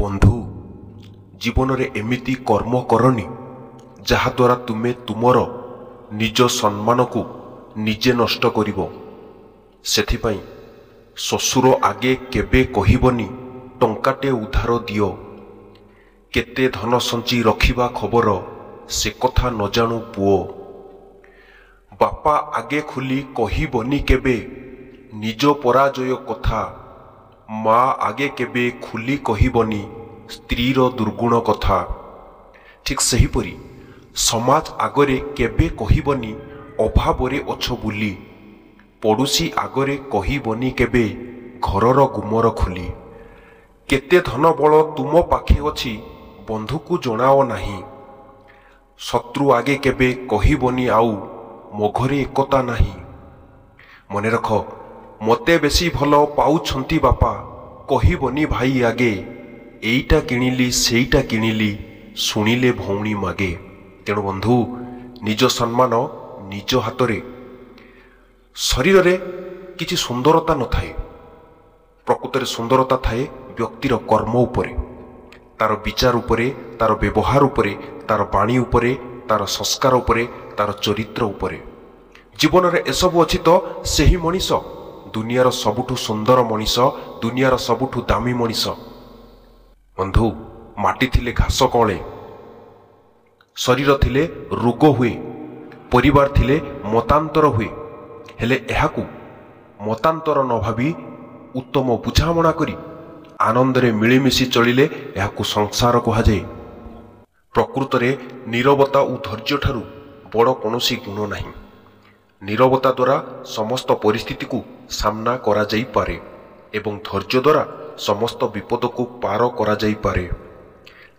बंधु जीवन रे एमिति कर्म करनी जहाद्वारा तुमे तुमर निज सम्मान को निजे नष्ट करिवो। सेथिपाई ससुर आगे केबे कहिबनी टंकाटे उधार दियो। केते धन संची रखिबा खबर से कथा न जाणु पुओ। बापा आगे खुली कहिबनी केबे निज पराजय कथा। माँ आगे केबे खुली कहिबनी स्त्रीर दुर्गुण कथा। ठीक सेहीपरि समाज आगरे केबे कहिबनी अभावरे अछ बुली। पड़ोशी आगरे कहिबनी केबे घरर गुमर खुली। केते धन बल तुम पाखे अछि बंधु को जणाओ नाही। शत्रु आगे केबे कहिबनी आउ मो घरे एकता नाही। मने रख मते बेसी भल पाउछंती बापा कहिबनी भाई आगे। एईटा किनिली सेईटा किनिली शुणिले भौणी मागे। तेणु बंधु निज सम्मान निज हातरे। शरीर रे किछि सुंदरता न थाए। प्रकृतरे सुंदरता थाए व्यक्तिर कर्म उपरे, तार विचार उपरे, तार व्यवहार उपरे, तार वाणी उपरे, तार संस्कार उपरे, तार चरित्र उपरे। जीवन रे एसबु अछि तो सेही मनीष दुनियार सबुठु सुंदर मनीष, दुनियार सबुठु दामी मनीष। बंधु माटी थिले घास कळे, शरीर थिले रोग हुए, परिवार थिले मतांतर हुए। हेले एहाकु मतांतर न भाबी उत्तम बुझामणा करी आनंदरे मिलिमिशि चलिले एहाकु संसार कुहाଯାଏ। प्रकृतरे नीरवता और धैर्य ठारू बड़ कौनसी गुण नहीं। नीरवता द्वारा समस्त परिस्थिति को सामना करा जाई पारे एवं धैर्य द्वारा समस्त विपद को पार करा जाई पारे।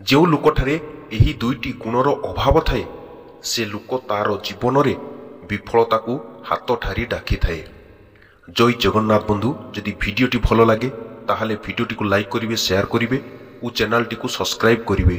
जो लोकठारे एही दुईटी गुणर अभाव थाए से लोक तार जीवन रे विफलता को हाथ ठारी डाकी थाए। जय जगन्नाथ। बंधु जदि भिडियोटी भल लगे ताहले भिडियोटी को लाइक करिवे, शेयर करिवे और चैनल टी को सब्सक्राइब करिवे।